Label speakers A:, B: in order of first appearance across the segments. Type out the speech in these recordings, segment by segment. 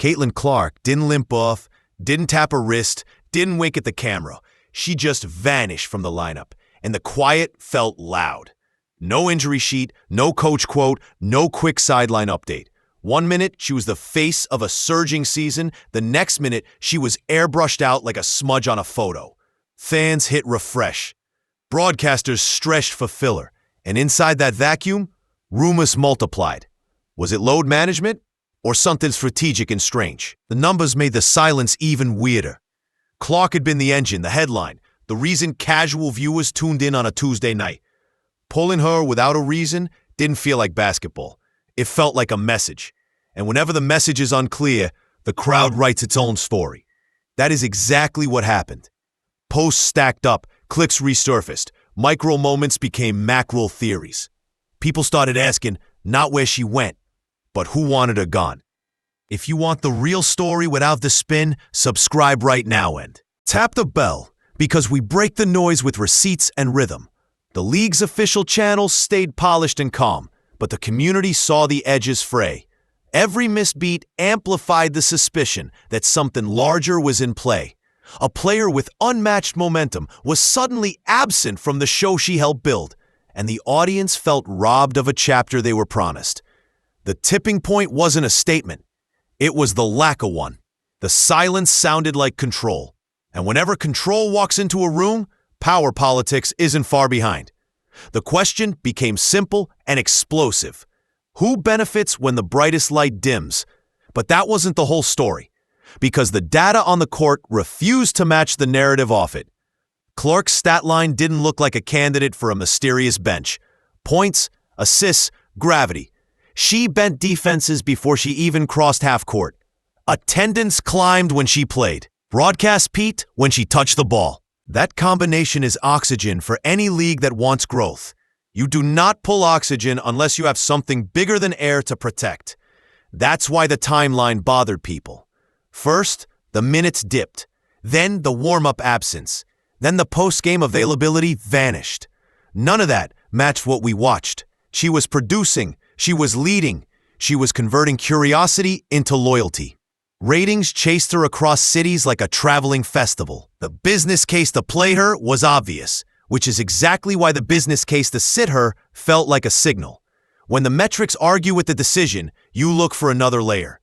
A: Caitlin Clark didn't limp off, didn't tap her wrist, didn't wink at the camera. She just vanished from the lineup, and the quiet felt loud. No injury sheet, no coach quote, no quick sideline update. 1 minute, she was the face of a surging season. The next minute, she was airbrushed out like a smudge on a photo. Fans hit refresh. Broadcasters stretched for filler. And inside that vacuum, rumors multiplied. Was it load management or something strategic and strange? The numbers made the silence even weirder. Clark had been the engine, the headline, the reason casual viewers tuned in on a Tuesday night. Pulling her without a reason didn't feel like basketball. It felt like a message. And whenever the message is unclear, the crowd writes its own story. That is exactly what happened. Posts stacked up, clicks resurfaced, micro moments became macro theories. People started asking not where she went, but who wanted her gone. If you want the real story without the spin, subscribe right now and tap the bell, because we break the noise with receipts and rhythm. The league's official channels stayed polished and calm, but the community saw the edges fray. Every misbeat amplified the suspicion that something larger was in play. A player with unmatched momentum was suddenly absent from the show she helped build, and the audience felt robbed of a chapter they were promised. The tipping point wasn't a statement. It was the lack of one. The silence sounded like control. And whenever control walks into a room, power politics isn't far behind. The question became simple and explosive. Who benefits when the brightest light dims? But that wasn't the whole story, because the data on the court refused to match the narrative off it. Clark's stat line didn't look like a candidate for a mysterious bench. Points, assists, gravity. She bent defenses before she even crossed half court. Attendance climbed when she played. Broadcast peaked when she touched the ball. That combination is oxygen for any league that wants growth. You do not pull oxygen unless you have something bigger than air to protect. That's why the timeline bothered people. First, the minutes dipped. Then the warm-up absence. Then the post-game availability vanished. None of that matched what we watched. She was producing. She was leading. She was converting curiosity into loyalty. Ratings chased her across cities like a traveling festival. The business case to play her was obvious, which is exactly why the business case to sit her felt like a signal. When the metrics argue with the decision, you look for another layer.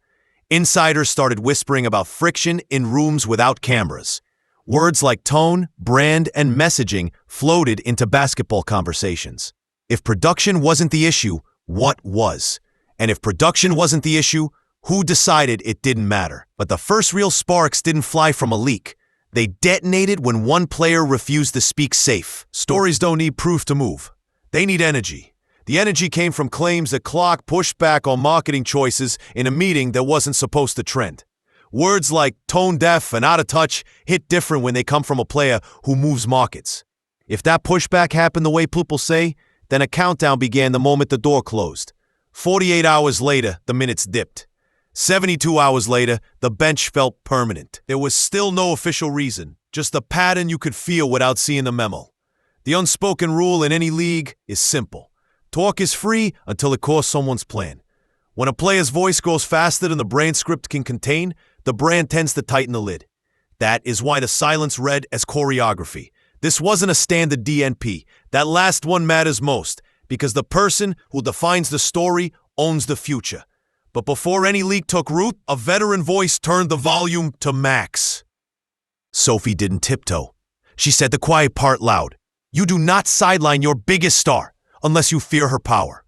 A: Insiders started whispering about friction in rooms without cameras. Words like tone, brand, and messaging floated into basketball conversations. If production wasn't the issue, what was? And if production wasn't the issue, who decided it didn't matter? But the first real sparks didn't fly from a leak. They detonated when one player refused to speak safe. Stories don't need proof to move. They need energy. The energy came from claims that Clark pushed back on marketing choices in a meeting that wasn't supposed to trend. Words like tone deaf and out of touch hit different when they come from a player who moves markets. If that pushback happened the way people say, then a countdown began the moment the door closed. 48 hours later, the minutes dipped. 72 hours later, the bench felt permanent. There was still no official reason, just a pattern you could feel without seeing the memo. The unspoken rule in any league is simple. Talk is free until it costs someone's plan. When a player's voice goes faster than the brand script can contain, the brand tends to tighten the lid. That is why the silence read as choreography. This wasn't a standard DNP. That last one matters most, because the person who defines the story owns the future. But before any leak took root, a veteran voice turned the volume to max. Sophie didn't tiptoe. She said the quiet part loud. You do not sideline your biggest star unless you fear her power.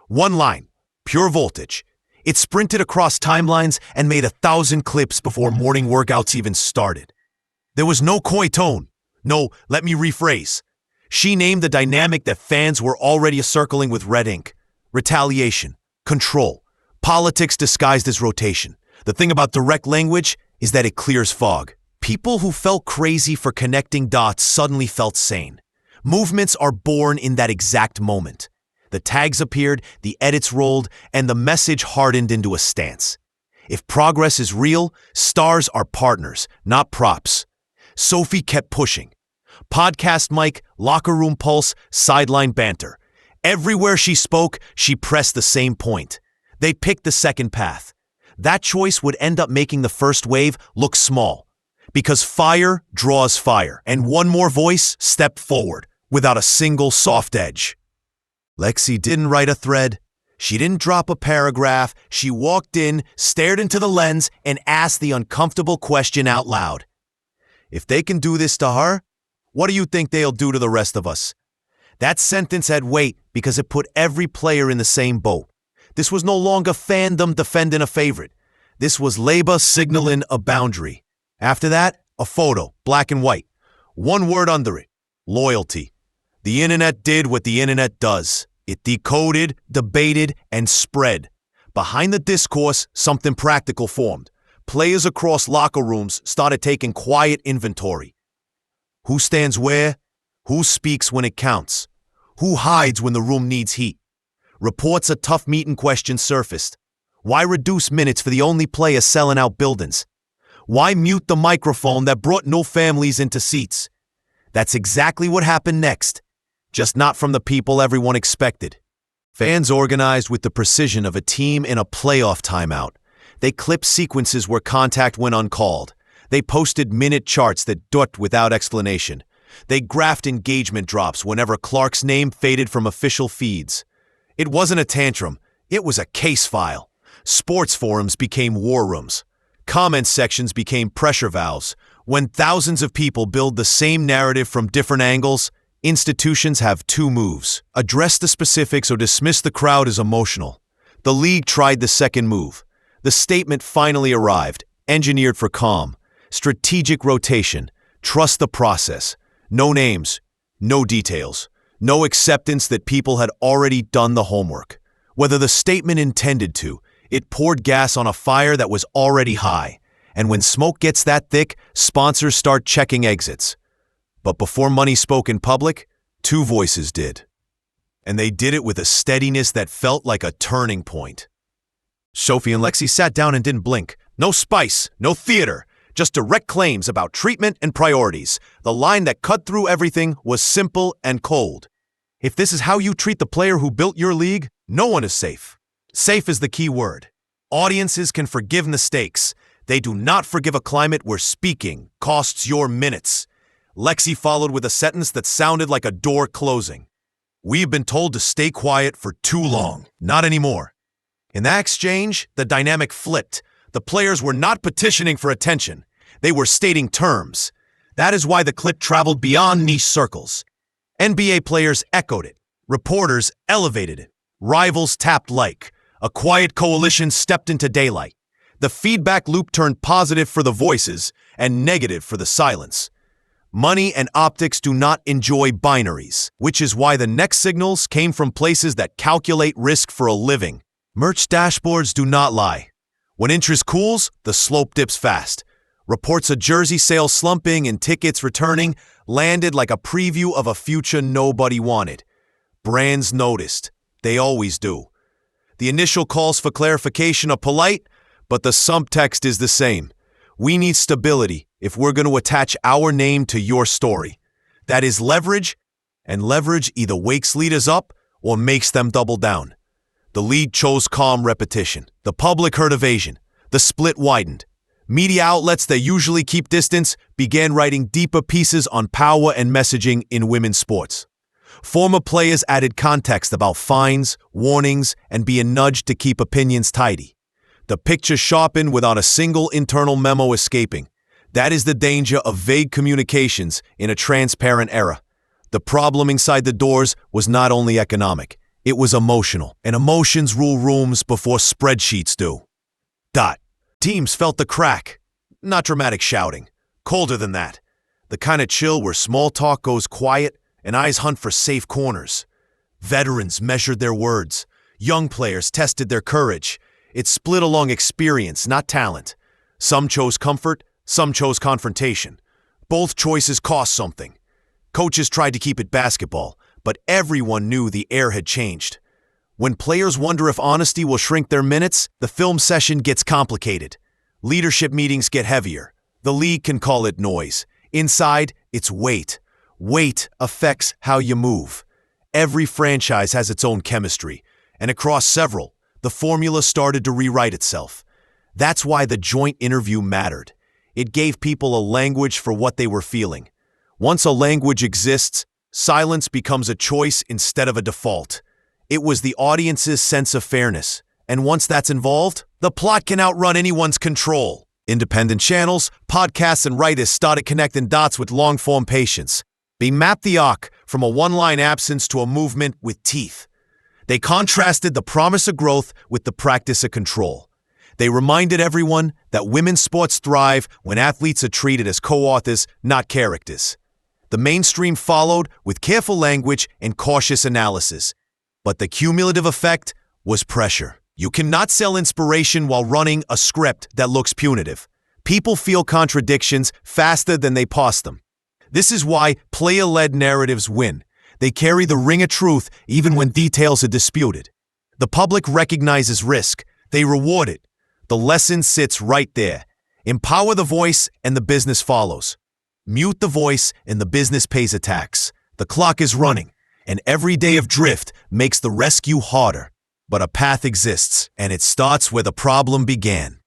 A: One line, pure voltage. It sprinted across timelines and made 1,000 clips before morning workouts even started. There was no coy tone. No, let me rephrase. She named the dynamic that fans were already circling with red ink. Retaliation, control, politics disguised as rotation. The thing about direct language is that it clears fog. People who felt crazy for connecting dots suddenly felt sane. Movements are born in that exact moment. The tags appeared, the edits rolled, and the message hardened into a stance. If progress is real, stars are partners, not props. Sophie kept pushing. Podcast mic, locker room pulse, sideline banter. Everywhere she spoke, she pressed the same point. They picked the second path. that choice would end up making the first wave look small. Because fire draws fire, and one more voice stepped forward without a single soft edge. Lexie didn't write a thread. She didn't drop a paragraph. She walked in, stared into the lens, and asked the uncomfortable question out loud. If they can do this to her, what do you think they'll do to the rest of us? That sentence had weight because it put every player in the same boat. This was no longer fandom defending a favorite. This was labor signaling a boundary. After that, a photo, black and white. One word under it: loyalty. The internet did what the internet does. It decoded, debated, and spread. Behind the discourse, something practical formed. Players across locker rooms started taking quiet inventory. Who stands where? Who speaks when it counts? Who hides when the room needs heat? Reports of tough meeting questions surfaced. Why reduce minutes for the only player selling out buildings? Why mute the microphone that brought no families into seats? That's exactly what happened next. Just not from the people everyone expected. Fans organized with the precision of a team in a playoff timeout. They clipped sequences where contact went uncalled. They posted minute charts that dot without explanation. They graphed engagement drops whenever Clark's name faded from official feeds. It wasn't a tantrum. It was a case file. Sports forums became war rooms. Comment sections became pressure valves. When thousands of people build the same narrative from different angles, institutions have two moves: address the specifics or dismiss the crowd as emotional. The league tried the second move. The statement finally arrived, engineered for calm. Strategic rotation. Trust the process. No names. No details. No acceptance that people had already done the homework. Whether the statement intended to, it poured gas on a fire that was already high. And when smoke gets that thick, sponsors start checking exits. But before money spoke in public, two voices did. And they did it with a steadiness that felt like a turning point. Sophie and Lexie sat down and didn't blink. No spice, no theater, just direct claims about treatment and priorities. The line that cut through everything was simple and cold. If this is how you treat the player who built your league, no one is safe. Safe is the key word. Audiences can forgive mistakes. They do not forgive a climate where speaking costs your minutes. Lexie followed with a sentence that sounded like a door closing. We've been told to stay quiet for too long. Not anymore. In that exchange, the dynamic flipped. The players were not petitioning for attention. They were stating terms. That is why the clip traveled beyond niche circles. NBA players echoed it. Reporters elevated it. Rivals tapped like. A quiet coalition stepped into daylight. The feedback loop turned positive for the voices and negative for the silence. Money and optics do not enjoy binaries, which is why the next signals came from places that calculate risk for a living. Merch dashboards do not lie. When interest cools, the slope dips fast. Reports of jersey sales slumping and tickets returning landed like a preview of a future nobody wanted. Brands noticed. They always do. The initial calls for clarification are polite, but the subtext is the same. We need stability if we're going to attach our name to your story. That is leverage, and leverage either wakes leaders up or makes them double down. The league chose calm repetition. The public heard evasion. The split widened. Media outlets that usually keep distance began writing deeper pieces on power and messaging in women's sports. Former players added context about fines, warnings, and being nudged to keep opinions tidy. The picture sharpened without a single internal memo escaping. That is the danger of vague communications in a transparent era. The problem inside the doors was not only economic, it was emotional, and emotions rule rooms before spreadsheets do. Teams felt the crack. Not dramatic shouting. Colder than that. The kind of chill where small talk goes quiet and eyes hunt for safe corners. Veterans measured their words. Young players tested their courage. It split along experience, not talent. Some chose comfort, some chose confrontation. Both choices cost something. Coaches tried to keep it basketball, but everyone knew the air had changed. When players wonder if honesty will shrink their minutes, the film session gets complicated. Leadership meetings get heavier. The league can call it noise. Inside, it's weight. Weight affects how you move. Every franchise has its own chemistry, and across several, the formula started to rewrite itself. That's why the joint interview mattered. It gave people a language for what they were feeling. Once a language exists, silence becomes a choice instead of a default. It was the audience's sense of fairness. And once that's involved, the plot can outrun anyone's control. Independent channels, podcasts, and writers started connecting dots with long-form patience. They mapped the arc from a one-line absence to a movement with teeth. They contrasted the promise of growth with the practice of control. They reminded everyone that women's sports thrive when athletes are treated as co-authors, not characters. The mainstream followed with careful language and cautious analysis. But the cumulative effect was pressure. You cannot sell inspiration while running a script that looks punitive. People feel contradictions faster than they parse them. This is why player-led narratives win. They carry the ring of truth even when details are disputed. The public recognizes risk. They reward it. The lesson sits right there. Empower the voice and the business follows. Mute the voice and the business pays a tax. The clock is running, and every day of drift makes the rescue harder. But a path exists, and it starts where the problem began.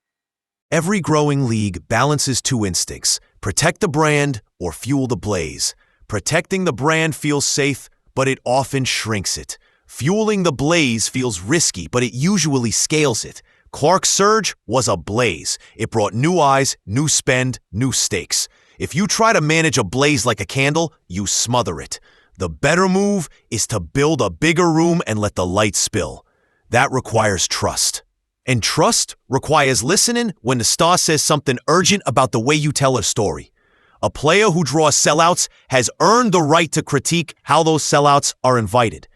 A: Every growing league balances two instincts: protect the brand or fuel the blaze. Protecting the brand feels safe, but it often shrinks it. Fueling the blaze feels risky, but it usually scales it. Clark's surge was a blaze. It brought new eyes, new spend, new stakes. If you try to manage a blaze like a candle, you smother it. The better move is to build a bigger room and let the light spill. That requires trust. And trust requires listening when the star says something urgent about the way you tell a story. A player who draws sellouts has earned the right to critique how those sellouts are invited.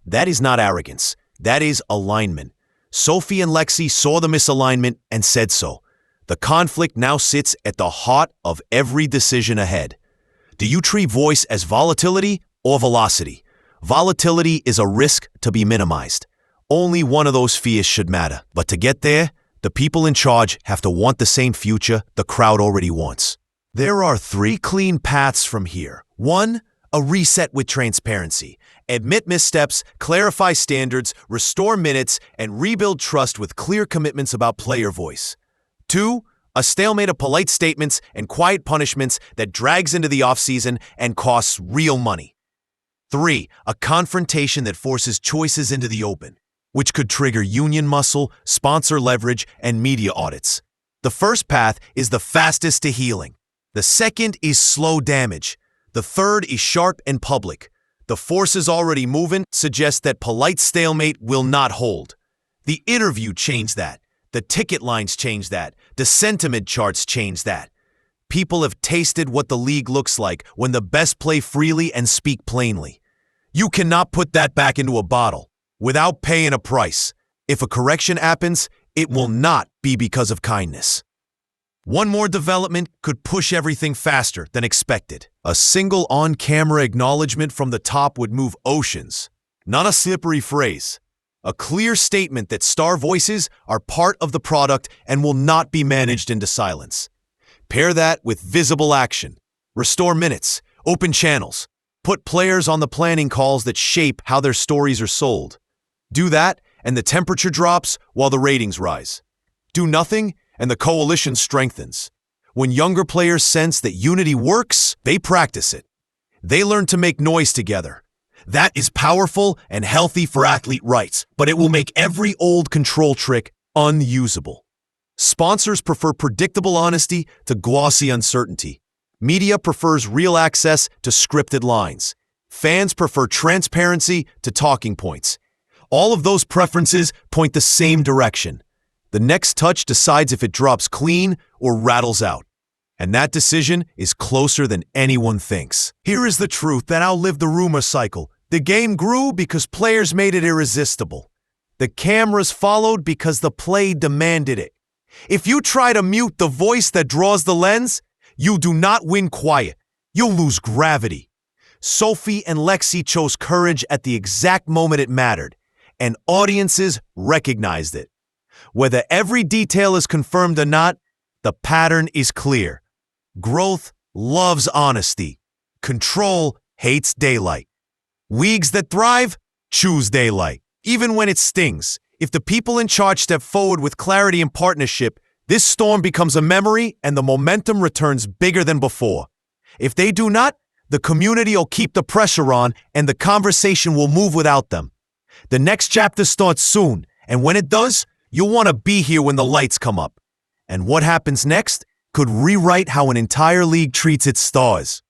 A: That is not arrogance. That is alignment. Sophie and Lexie saw the misalignment and said so. The conflict now sits at the heart of every decision ahead. Do you treat voice as volatility or velocity? Volatility is a risk to be minimized. Only one of those fears should matter. But to get there, the people in charge have to want the same future the crowd already wants. There are 3 clean paths from here. 1, a reset with transparency. Admit missteps, clarify standards, restore minutes, and rebuild trust with clear commitments about player voice. 2, a stalemate of polite statements and quiet punishments that drags into the offseason and costs real money. 3, a confrontation that forces choices into the open, which could trigger union muscle, sponsor leverage, and media audits. The first path is the fastest to healing. The second is slow damage. The third is sharp and public. The forces already moving suggest that polite stalemate will not hold. The interview changed that. The ticket lines changed that. The sentiment charts changed that. People have tasted what the league looks like when the best play freely and speak plainly. You cannot put that back into a bottle without paying a price. If a correction happens, it will not be because of kindness. One more development could push everything faster than expected. A single on-camera acknowledgement from the top would move oceans. Not a slippery phrase. A clear statement that star voices are part of the product and will not be managed into silence. Pair that with visible action. Restore minutes. Open channels. Put players on the planning calls that shape how their stories are sold. Do that, and the temperature drops while the ratings rise. Do nothing, and the coalition strengthens. When younger players sense that unity works, they practice it. They learn to make noise together. That is powerful and healthy for athlete rights, but it will make every old control trick unusable. Sponsors prefer predictable honesty to glossy uncertainty. Media prefers real access to scripted lines. Fans prefer transparency to talking points. All of those preferences point the same direction. The next touch decides if it drops clean or rattles out. And that decision is closer than anyone thinks. Here is the truth that outlived the rumor cycle. The game grew because players made it irresistible. The cameras followed because the play demanded it. If you try to mute the voice that draws the lens, you do not win quiet. You'll lose gravity. Sophie and Lexie chose courage at the exact moment it mattered, and audiences recognized it. Whether every detail is confirmed or not, the pattern is clear. Growth loves honesty. Control hates daylight. Leagues that thrive choose daylight, even when it stings. If the people in charge step forward with clarity and partnership, This storm becomes a memory and the momentum returns bigger than before. If they do not, the community will keep the pressure on and the conversation will move without them. The next chapter starts soon, and when it does, you'll want to be here when the lights come up. And what happens next could rewrite how an entire league treats its stars.